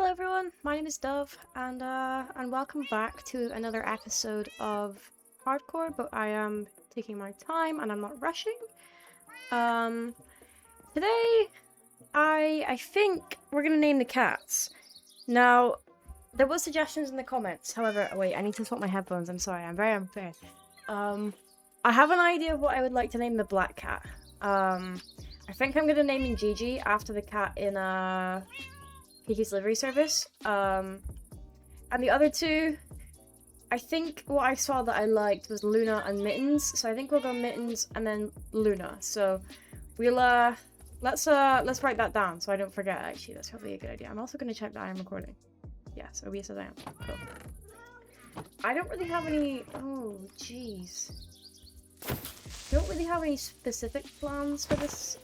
Hello everyone, my name is Dove, and welcome back to another episode of Hardcore, but I am taking my time and I'm not rushing. Today, I think we're gonna name the cats. Now, there was suggestions in the comments, however, wait, I need to swap my headphones, I'm sorry, I'm very unfair. I have an idea of what I would like to name the black cat. I think I'm gonna name him Gigi after the cat in, Kiki's Livery Service. And the other two, I think what I saw that I liked was Luna and Mittens. So I think we'll go Mittens and then Luna. So we'll let's write that down so I don't forget. Actually, that's probably a good idea. I'm also gonna check that I'm recording. Yes, OBS says I am. Cool. I don't really have any. Oh, jeez. I don't really have any specific plans for this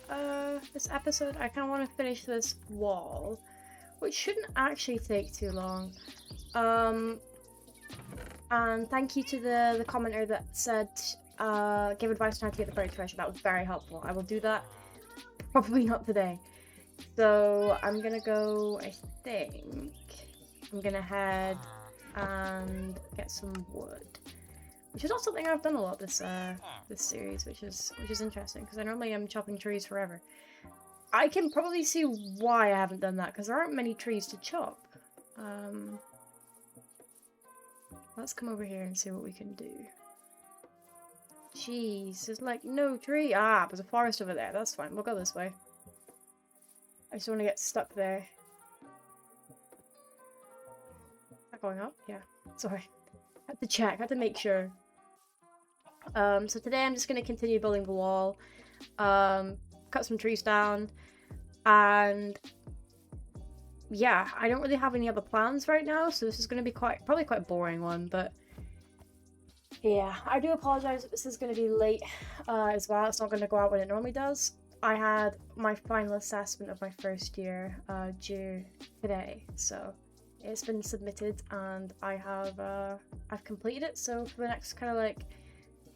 this episode. I kind of want to finish this wall, which shouldn't actually take too long. And thank you to the commenter that said, give advice on how to get the bird treasure. That was very helpful. I will do that. Probably not today. So I'm gonna go, I think, I'm gonna head and get some wood. Which is not something I've done a lot this this series, which is interesting, because I normally am chopping trees forever. I can probably see why I haven't done that, because there aren't many trees to chop. Let's come over here and see what we can do. Jeez, there's like no tree. Ah, there's a forest over there. That's fine. We'll go this way. I just don't want to get stuck there. Is that going up? Yeah. Sorry. Had to check. Had to make sure. So today I'm just going to continue building the wall. Cut some trees down. And yeah, I don't really have any other plans right now, so this is going to be probably quite a boring one, but yeah, I do apologize if this is going to be late as well. It's not going to go out when it normally does. I had my final assessment of my first year due today, so it's been submitted and I have I've completed it. So for the next kind of like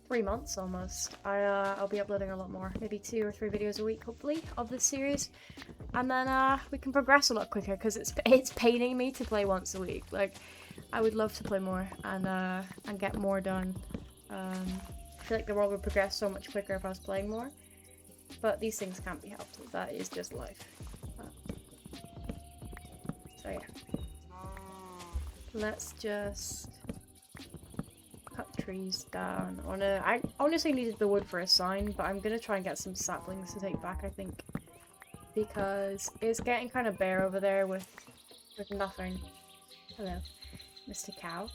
3 months almost, I'll be uploading a lot more, maybe 2 or 3 videos a week, hopefully, of this series, and then we can progress a lot quicker, because it's paining me to play once a week. Like, I would love to play more and get more done. I feel like the world would progress so much quicker if I was playing more, but these things can't be helped. That is just life. So yeah, let's just cut trees down. I honestly needed the wood for a sign, but I'm gonna try and get some saplings to take back, I think, because it's getting kind of bare over there with nothing. Hello, Mr. Cow.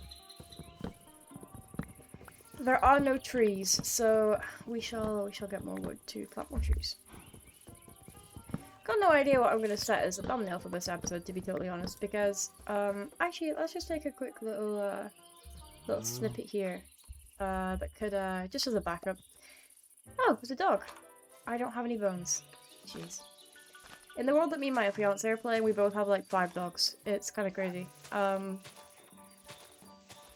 There are no trees, so we shall get more wood to plant more trees. Got no idea what I'm gonna set as a thumbnail for this episode, to be totally honest, because actually let's just take a quick little snippet here that could just as a backup. Oh, there's a dog. I don't have any bones. Jeez. In the world that me and my fiance are playing, we both have like 5 dogs. It's kind of crazy. I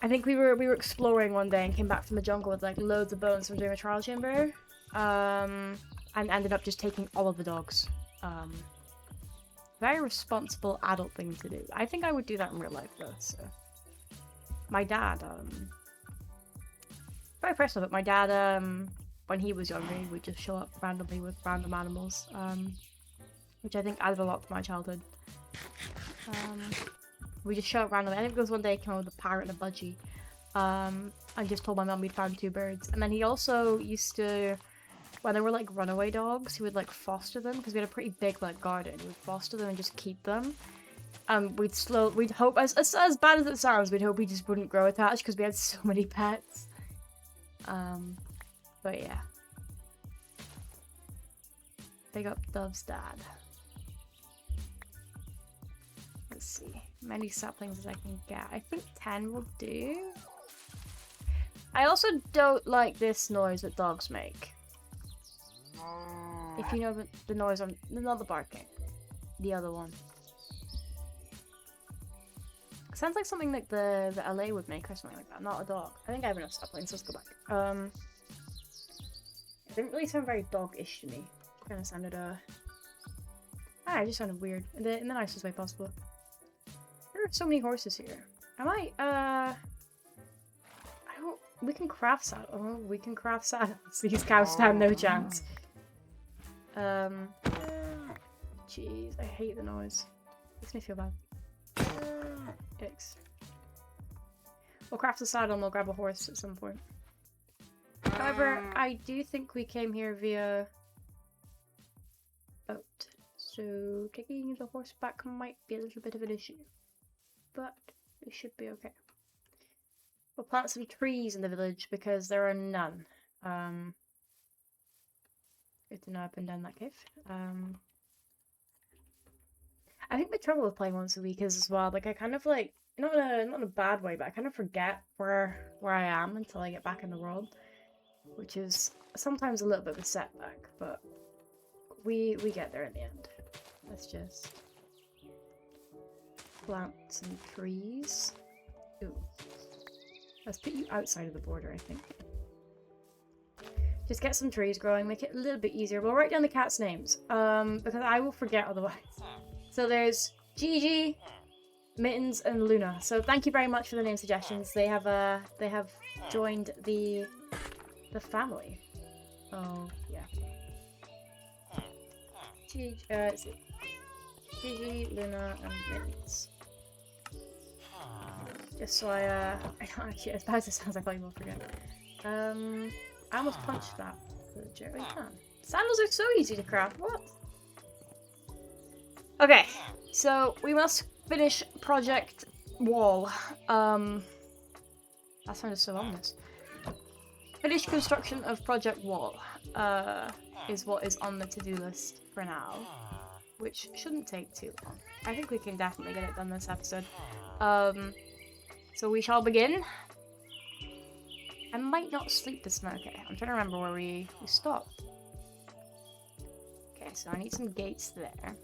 think we were exploring one day and came back from the jungle with like loads of bones from doing a trial chamber, and ended up just taking all of the dogs. Very responsible adult thing to do. I think I would do that in real life though. So. My dad, very personal, but my dad, when he was younger, he would just show up randomly with random animals, which I think added a lot to my childhood. We just show up randomly. I think it was one day he came out with a parrot and a budgie, and just told my mum we'd found 2 birds. And then he also used to, when they were like runaway dogs, he would like foster them, because we had a pretty big like garden. He would foster them and just keep them. We'd hope, as bad as it sounds, we'd hope he just wouldn't grow attached, because we had so many pets. But yeah. Big up Dove's dad. Let's see. Many saplings as I can get. I think 10 will do. I also don't like this noise that dogs make. If you know the noise on, not the barking. The other one. Sounds like something like the LA would make or something like that, not a dog. I think I have enough saplings, let's go back. It didn't really sound very dog-ish to me. It kind of sounded, it just sounded weird, in the nicest way possible. are so many horses here? I might, I don't... We can craft saddles. Oh, we can craft saddles. These cows stand no chance. Jeez, I hate the noise. Makes me feel bad. Yikes. We'll craft a saddle and we'll grab a horse at some point. However, I do think we came here via boat. So taking the horse back might be a little bit of an issue. But we should be okay. We'll plant some trees in the village because there are none. Good to know I've been down that cave. I think my trouble with playing once a week is as well, like I kind of like, not in a bad way, but I kind of forget where I am until I get back in the world. Which is sometimes a little bit of a setback, but we get there in the end. Let's just plant some trees. Ooh. Let's put you outside of the border, I think. Just get some trees growing, make it a little bit easier. We'll write down the cats' names, because I will forget otherwise. So there's Gigi, Mittens, and Luna. So thank you very much for the name suggestions. They have joined the family. Oh yeah. Gigi, Luna, and Mittens. Just so I don't actually, as bad as it sounds, I probably will forget. I almost punched that. Oh, you can. Sandals are so easy to craft. What? Okay, so we must finish Project Wall. That sounded so ominous. Finish construction of Project Wall. Is what is on the to-do list for now, which shouldn't take too long. I think we can definitely get it done this episode. So we shall begin. I might not sleep this night. Okay, I'm trying to remember where we stopped. Okay, so I need some gates there.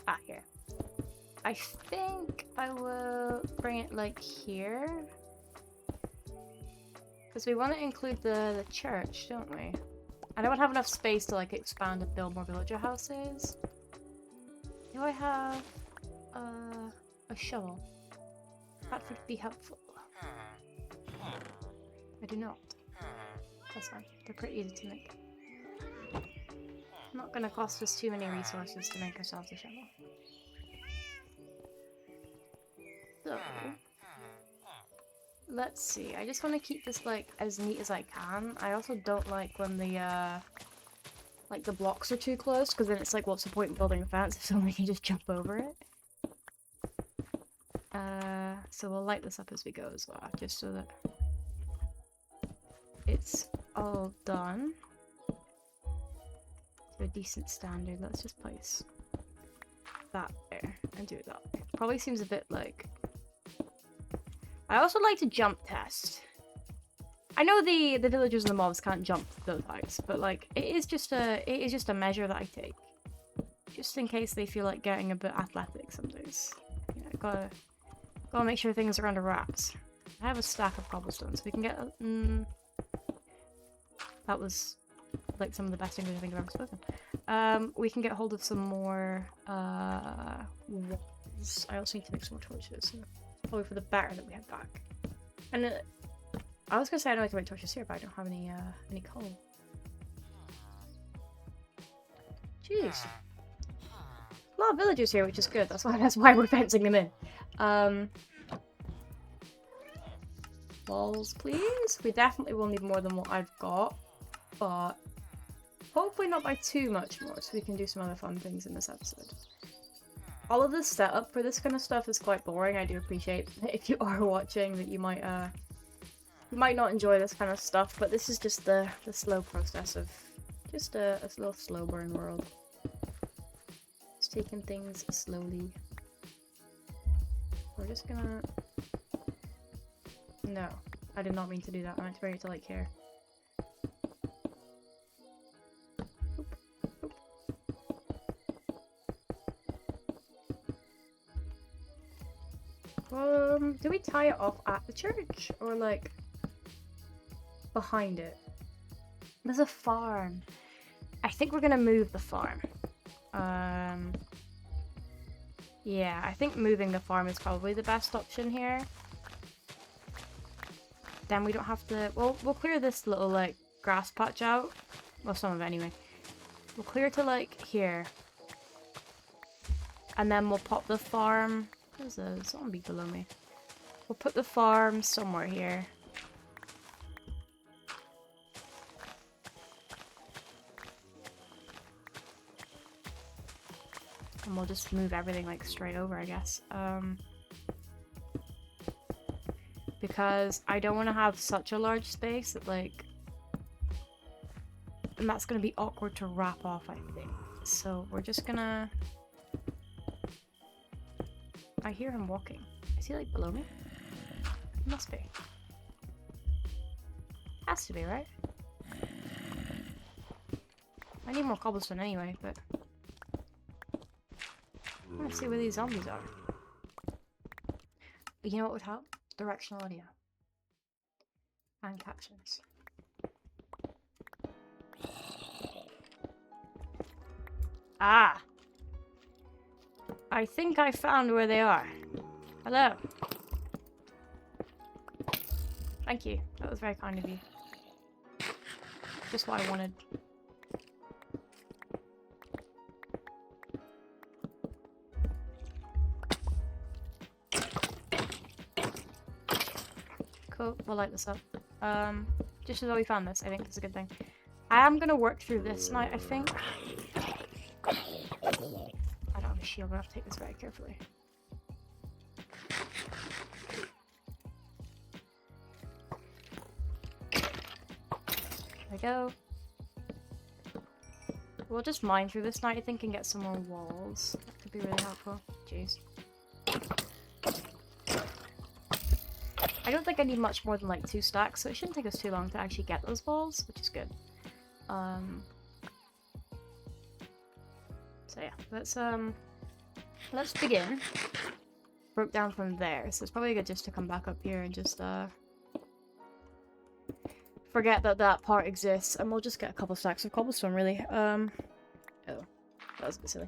Ah, here. I think I will bring it like here. Because we want to include the church, don't we? I don't have enough space to like expand and build more villager houses. Do I have a shovel? That would be helpful. I do not. That's fine. They're pretty easy to make. Not gonna cost us too many resources to make ourselves a shovel. So let's see. I just want to keep this like as neat as I can. I also don't like when the blocks are too close, because then it's like, what's the point in building a fence if somebody can just jump over it? So we'll light this up as we go as well, just so that it's all done to a decent standard. Let's just place that there and do it that way. Probably seems a bit like... I also like to jump test. I know the villagers and the mobs can't jump those heights, but like it is just a measure that I take, just in case they feel like getting a bit athletic some days. Yeah, gotta make sure things are under wraps. I have a stack of cobblestone, so we can get. That was like some of the best English I think I've ever spoken. We can get hold of some more walls. I also need to make some more torches. Probably for the better that we have back. And I was gonna say I don't like to make torches here, but I don't have any coal. Jeez. A lot of villagers here, which is good. That's why we're fencing them in. Walls, please. We definitely will need more than what I've got, but hopefully not by too much more, so we can do some other fun things in this episode. All of the setup for this kind of stuff is quite boring. I do appreciate if you are watching that you might not enjoy this kind of stuff, but this is just the slow process of just a little slow burn world. Just taking things slowly. We're just gonna... No, I did not mean to do that. I meant to bring it to like here. Do we tie it off at the church or like behind it? There's a farm. I think we're gonna move the farm. Yeah, I think moving the farm is probably the best option here. Then we don't have to... Well, we'll clear this little, like, grass patch out. Well, some of it anyway. We'll clear to, like, here. And then we'll pop the farm... There's a zombie below me. We'll put the farm somewhere here. And we'll just move everything, like, straight over, I guess. Because I don't want to have such a large space that, like... And that's going to be awkward to wrap off, I think. So we're just gonna... I hear him walking. Is he, like, below me? He must be. Has to be, right? I need more cobblestone anyway, but... I want to see where these zombies are. You know what would help? Directional audio. And captions. Ah! I think I found where they are. Hello. Thank you. That was very kind of you. Just what I wanted. Cool, we'll light this up. Just as though we found this, I think it's a good thing. I am gonna work through this tonight, I think. I don't have a shield, I'm gonna have to take this very carefully. There we go. We'll just mine through this night, I think, and get some more walls. That could be really helpful. Jeez. I don't think I need much more than like 2 stacks, so it shouldn't take us too long to actually get those walls, which is good. So yeah, let's begin. Broke down from there, so it's probably good just to come back up here and just forget that that part exists, and we'll just get a couple stacks of cobblestone, really. Oh, that was a bit silly.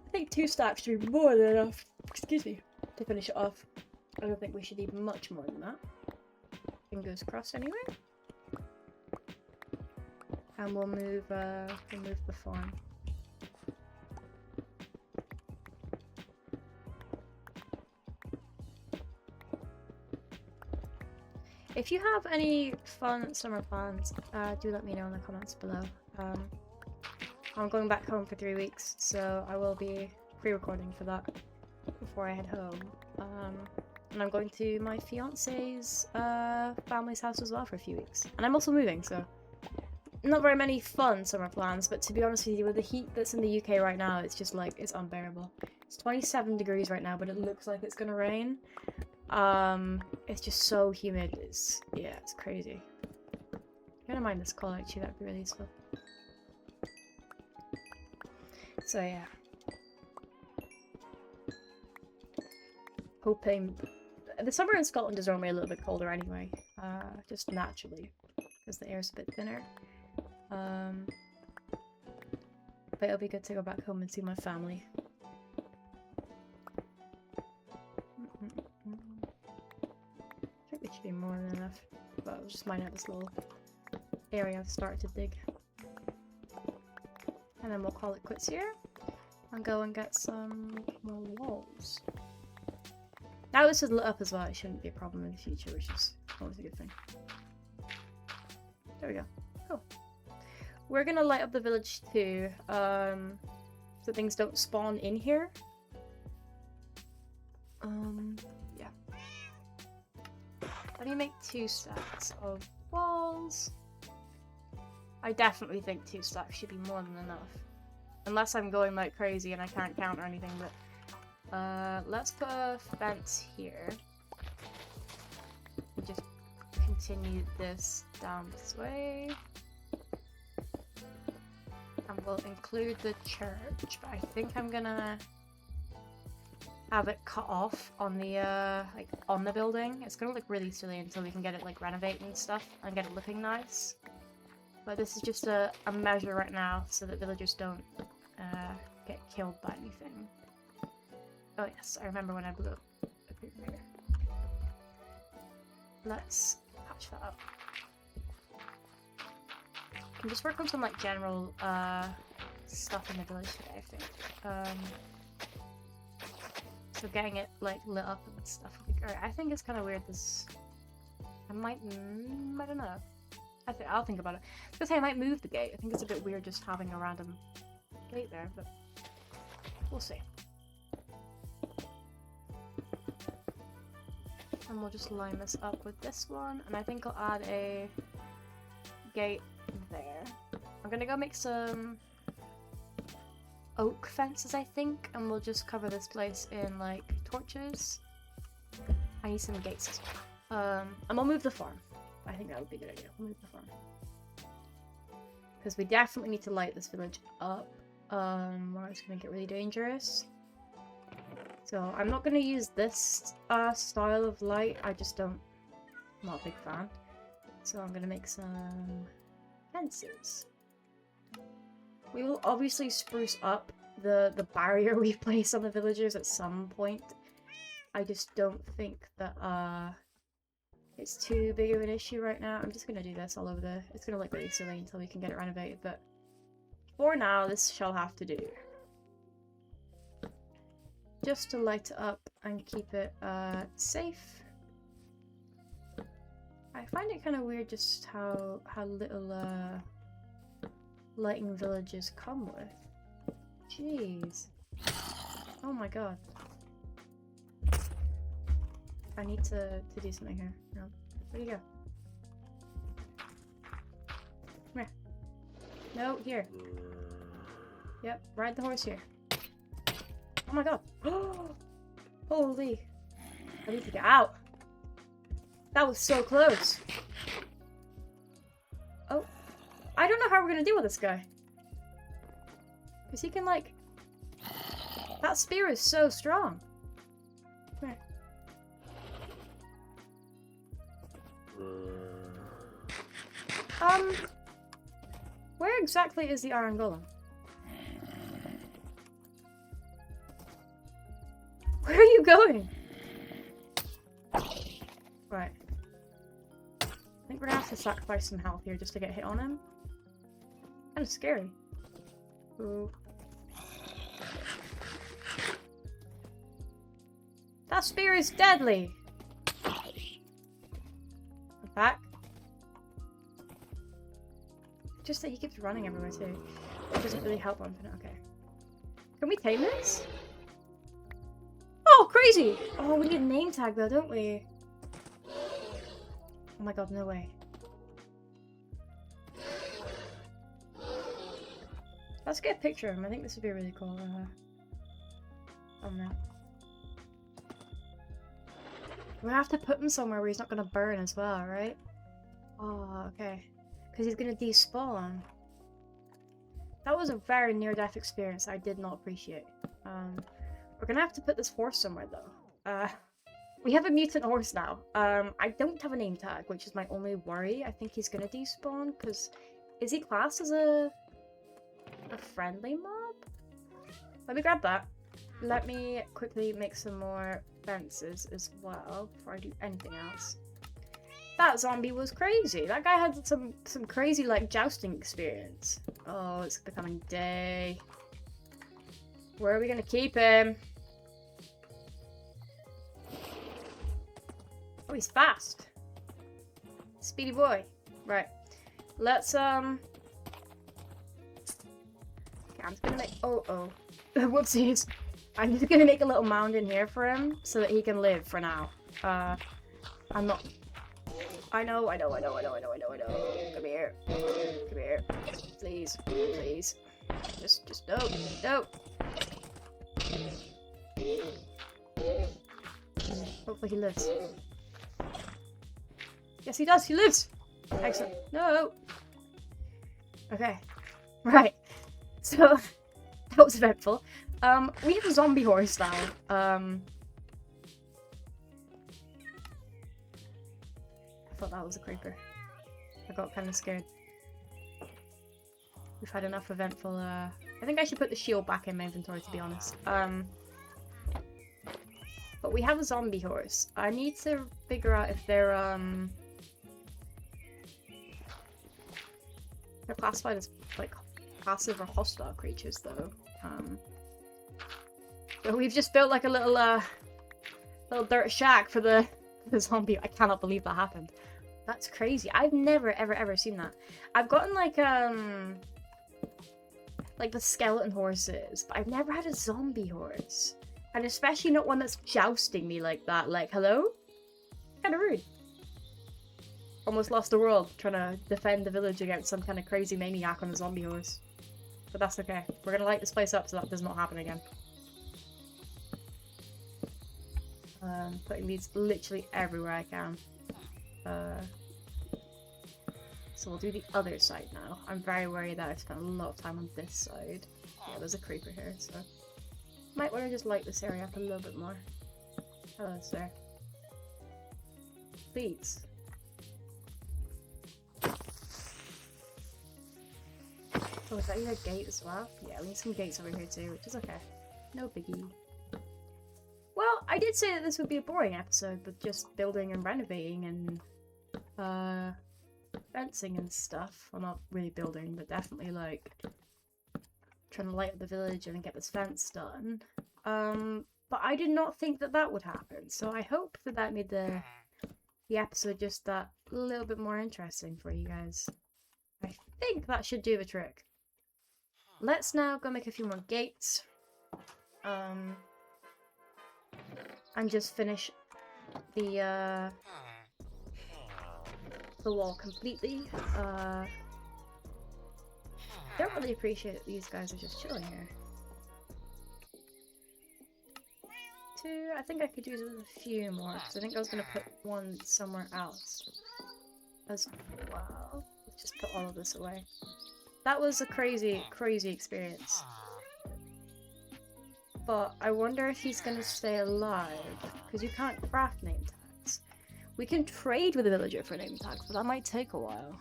I think 2 stacks should be more than enough, excuse me, to finish it off. I don't think we should need much more than that. Fingers crossed anyway. And we'll move the farm. If you have any fun summer plans, do let me know in the comments below. I'm going back home for 3 weeks, so I will be pre-recording for that before I head home. And I'm going to my fiance's family's house as well for a few weeks. And I'm also moving, so not very many fun summer plans, but to be honest with you, with the heat that's in the UK right now, it's just like, it's unbearable. It's 27 degrees right now, but it looks like it's gonna rain. It's just so humid. Yeah, it's crazy. I'm gonna mind this call actually, that'd be really useful. So yeah. Hoping... The summer in Scotland is normally a little bit colder anyway, just naturally, because the air's a bit thinner. But it'll be good to go back home and see my family. I think it should be more than enough, but I'll just mine out this little area I've started to dig. And then we'll call it quits here, and go and get some more walls. Now this is lit up as well, it shouldn't be a problem in the future, which is always a good thing. There we go. Cool. We're gonna light up the village too, so things don't spawn in here. Yeah. Let me make 2 stacks of walls. I definitely think 2 stacks should be more than enough. Unless I'm going like crazy and I can't count or anything, but let's put a fence here. And just continue this down this way. And we'll include the church, but I think I'm gonna have it cut off on the like on the building. It's gonna look really silly until we can get it like renovated and stuff and get it looking nice. But this is just a measure right now so that villagers don't get killed by anything. Oh yes, I remember when I blew up a creeper here. Let's patch that up. Can just work on some like general stuff in the village today, I think. So getting it like lit up and stuff would be great. I think it's kind of weird. This I don't know. I'll think about it. I was gonna say I might move the gate. I think it's a bit weird just having a random gate there, but we'll see. And we'll just line this up with this one, and I think I'll add a gate there. I'm gonna go make some oak fences, I think, and we'll just cover this place in like torches. I need some gates as well. And we'll move the farm. I think that would be a good idea. We'll move the farm. Because we definitely need to light this village up. Or it's gonna get really dangerous. So I'm not gonna use this style of light. I'm not a big fan. So I'm gonna make some fences. We will obviously spruce up the barrier we place on the villagers at some point. I just don't think that it's too big of an issue right now. I'm just gonna do this all over the... It's gonna look really silly until we can get it renovated, but for now this shall have to do. Just to light it up and keep it safe. I find it kind of weird just how little lighting villages come with. Jeez. Oh my god. I need to do something here. No. Where'd you go? Come here. No, here. Yep, ride the horse here. Oh my god. Holy. I need to get out. That was so close. Oh. I don't know how we're gonna deal with this guy. Because he can like... That spear is so strong. Come here. Where exactly is the iron golem? Where are you going? Right. I think we're gonna have to sacrifice some health here just to get hit on him. Kind of scary. Ooh. That spear is deadly! Back. Just that he keeps running everywhere too. It doesn't really help on him. Okay. Can we tame this? Oh, crazy! Oh, we need a name tag though, don't we? Oh my god, no way. Let's get a picture of him. I think this would be really cool. Oh no. We have to put him somewhere where he's not gonna burn as well, right? Oh, okay. Because he's gonna despawn. That was a very near-death experience I did not appreciate. We're gonna have to put this horse somewhere though. We have a mutant horse now. I don't have a name tag, which is my only worry. I think he's gonna despawn, because... Is he classed as a friendly mob? Let me grab that. Let me quickly make some more fences as well before I do anything else. That zombie was crazy. That guy had some crazy like jousting experience. Oh, it's becoming day. Where are we gonna keep him? Oh, he's fast. Speedy boy. Right. Let's Okay, I'm just gonna make whoopsies. I'm just gonna make a little mound in here for him so that he can live for now. I'm not... I know. Come here. Come here. Please. Please. Just no. Hopefully he lives. Yes, he does. He lives. Excellent. No. Okay. Right. So, that was eventful. We have a zombie horse now. I thought that was a creeper. I got kind of scared. We've had enough eventful, I think I should put the shield back in my inventory, to be honest. But we have a zombie horse. I need to figure out if they're classified as, like, passive or hostile creatures, though. But we've just built, like, a little dirt shack for the zombie. I cannot believe that happened. That's crazy. I've never, ever seen that. I've gotten, like the skeleton horses, but I've never had a zombie horse. And especially not one that's jousting me like that. Like, hello? Kinda rude. Almost lost the world trying to defend the village against some kind of crazy maniac on a zombie horse. But that's okay. We're gonna light this place up so that does not happen again. Putting these literally everywhere I can. So we'll do the other side now. I'm very worried that I've spent a lot of time on this side. Yeah, there's a creeper here, so... Might want to just light this area up a little bit more. Hello, sir. Please. Oh, is that your gate as well? Yeah, we need some gates over here too, which is okay. No biggie. Well, I did say that this would be a boring episode, with just building and renovating and fencing and stuff. Well, not really building, but definitely like trying to light up the village and get this fence done. But I did not think that that would happen, so I hope that that made the episode just that little bit more interesting for you guys. I think that should do the trick. Let's now go make a few more gates. And just finish the wall completely. Don't really appreciate that these guys are just chilling here. Two, I think I could use a few more, because I think I was going to put one somewhere else as well. Let's just put all of this away. That was a crazy experience. But I wonder if he's going to stay alive, because you can't craft name tags. We can trade with a villager for name tags, but that might take a while.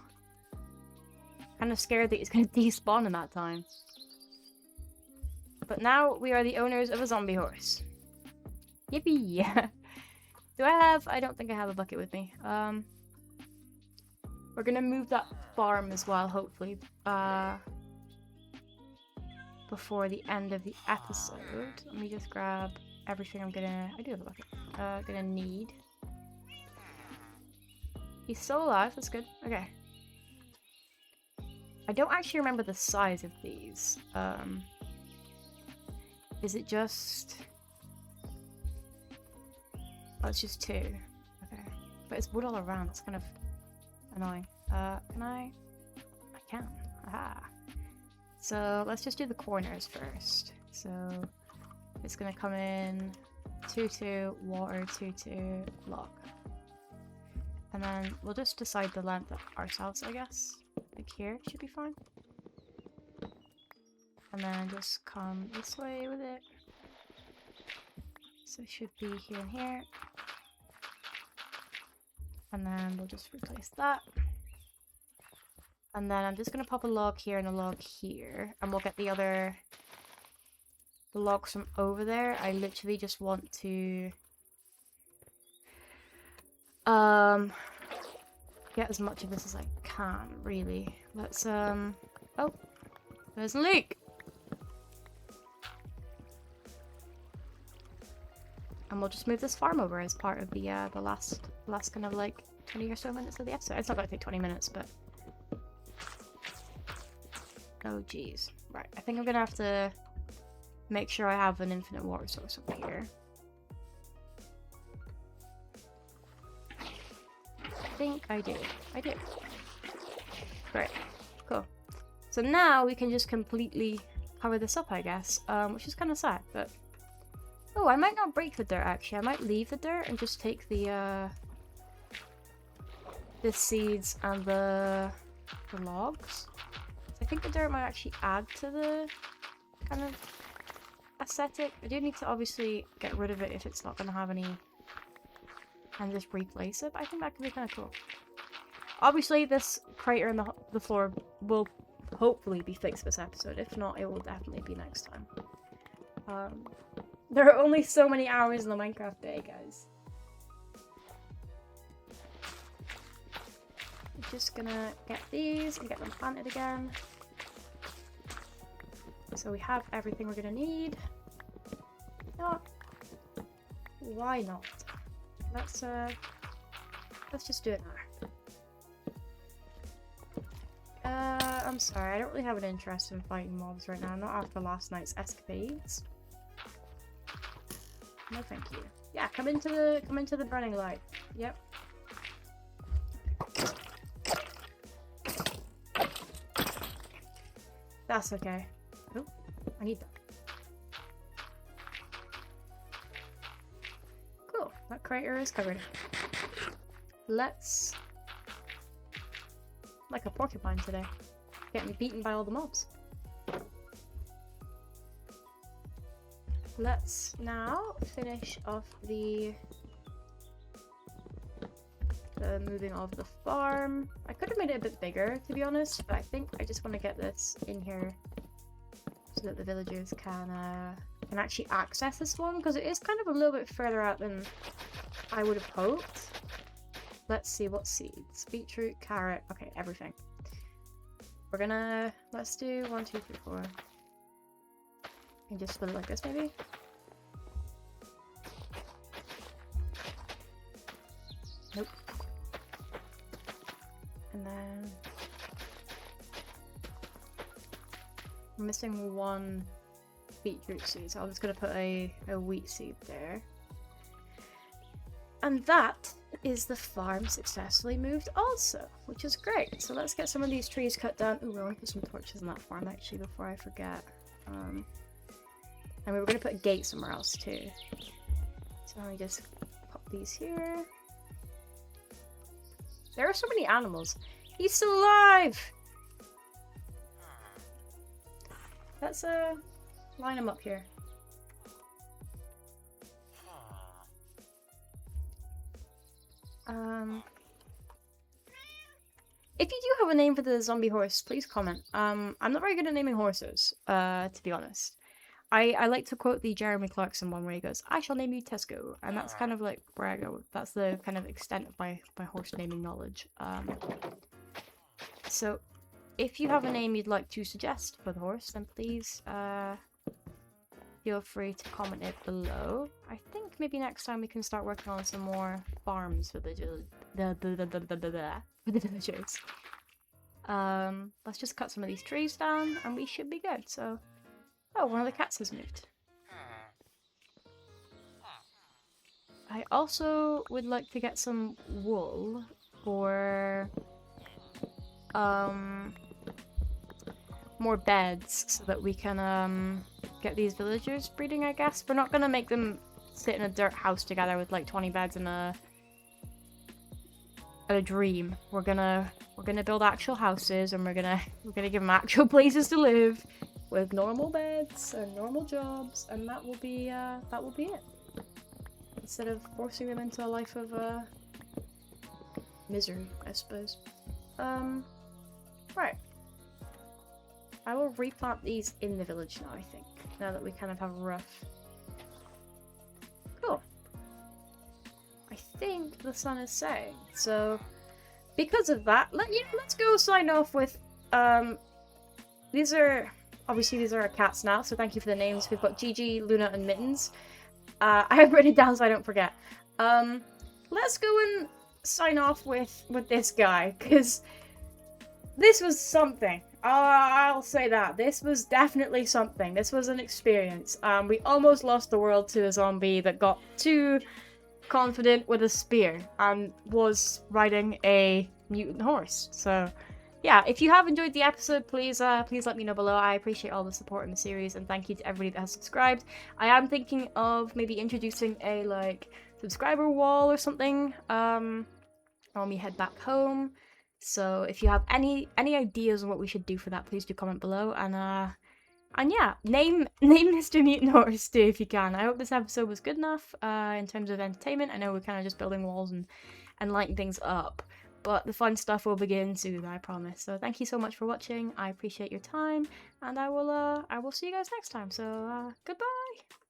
Kind of scared that he's going to despawn in that time. But now we are the owners of a zombie horse. Yippee! Do I have... I don't think I have a bucket with me. We're going to move that farm as well, hopefully. Before the end of the episode. Let me just grab everything I do have a bucket. Gonna need. He's still alive, that's good. Okay. I don't actually remember the size of these. Is it just... Oh, it's just two. Okay. But it's wood all around, it's kind of annoying. Can I? I can. Aha. So let's just do the corners first. So it's gonna come in 2-2, water, 2-2, block. And then we'll just decide the length ourselves, I guess. Like here should be fine. And then just come this way with it. So it should be here and here. And then we'll just replace that. And then I'm just going to pop a log here and a log here. And we'll get the logs from over there. I literally just want to get as much of this as I can, really. Let's oh, there's a leak. And we'll just move this farm over as part of the last kind of like 20 or so minutes of the episode. It's not going to take 20 minutes, but oh geez. Right, I think I'm gonna have to make sure I have an infinite water source over here. I think I do. I do. Right, cool. So now we can just completely cover this up, I guess, which is kind of sad, but... Oh, I might not break the dirt, actually. I might leave the dirt and just take the seeds and the logs. I think the dirt might actually add to the kind of aesthetic. I do need to obviously get rid of it if it's not going to have any, and just replace it, but I think that could be kind of cool. Obviously, this crater in the floor will hopefully be fixed this episode. If not, it will definitely be next time. There are only so many hours in the Minecraft day, guys. I'm just gonna get these and get them planted again. So we have everything we're gonna need. No. Why not? Let's just do it now. I'm sorry, I don't really have an interest in fighting mobs right now, not after last night's escapades. No thank you. Yeah, come into the burning light. Yep. That's okay. Oh, I need that. Cool, that crater is covered. Let's... like a porcupine today. Getting beaten by all the mobs. Let's now finish off the moving of the farm. I could have made it a bit bigger, to be honest, but I think I just want to get this in here so that the villagers can actually access this one, because it is kind of a little bit further out than I would have hoped. Let's see, what seeds? Beetroot, carrot, okay, everything. We're gonna, let's do 1, 2, 3, 4. And just split it like this, maybe? Nope. And then... I'm missing 1 beetroot seed, so I'm just gonna put a wheat seed there. And that is the farm successfully moved also, which is great. So let's get some of these trees cut down. Ooh, I want to put some torches in that farm actually before I forget. And we were going to put a gate somewhere else too. So let me just pop these here. There are so many animals. He's still alive! Let's line them up here. If you do have a name for the zombie horse, please comment. I'm not very good at naming horses, to be honest. I like to quote the Jeremy Clarkson one where he goes, "I shall name you Tesco," and that's kind of like where I go. That's the kind of extent of my horse naming knowledge. So, if you have a name you'd like to suggest for the horse, then please feel free to comment it below. I think maybe next time we can start working on some more farms for the villagers. Let's just cut some of these trees down and we should be good. So, oh, one of the cats has moved. I also would like to get some wool for more beds so that we can get these villagers breeding, I guess. We're not gonna make them sit in a dirt house together with like 20 beds and a dream. We're gonna build actual houses and we're gonna give them actual places to live with normal beds and normal jobs, and that will be it. Instead of forcing them into a life of misery, I suppose. Right. I will replant these in the village now, I think. Now that we kind of have a rough... Cool. I think the sun is setting. So, because of that, let's go sign off with... These are our cats now, so thank you for the names. We've got Gigi, Luna, and Mittens. I have written it down so I don't forget. Let's go and sign off with this guy, because this was something. I'll say that. This was definitely something. This was an experience. We almost lost the world to a zombie that got too confident with a spear and was riding a mutant horse. So, yeah, if you have enjoyed the episode, please let me know below. I appreciate all the support in the series, and thank you to everybody that has subscribed. I am thinking of maybe introducing a, like, subscriber wall or something when we head back home. So if you have any ideas on what we should do for that, please do comment below. And And yeah, name Mr. Mutant or Stu if you can. I hope this episode was good enough in terms of entertainment. I know we're kind of just building walls and lighting things up, but the fun stuff will begin soon, I promise. So thank you so much for watching. I appreciate your time, and I will see you guys next time. So goodbye.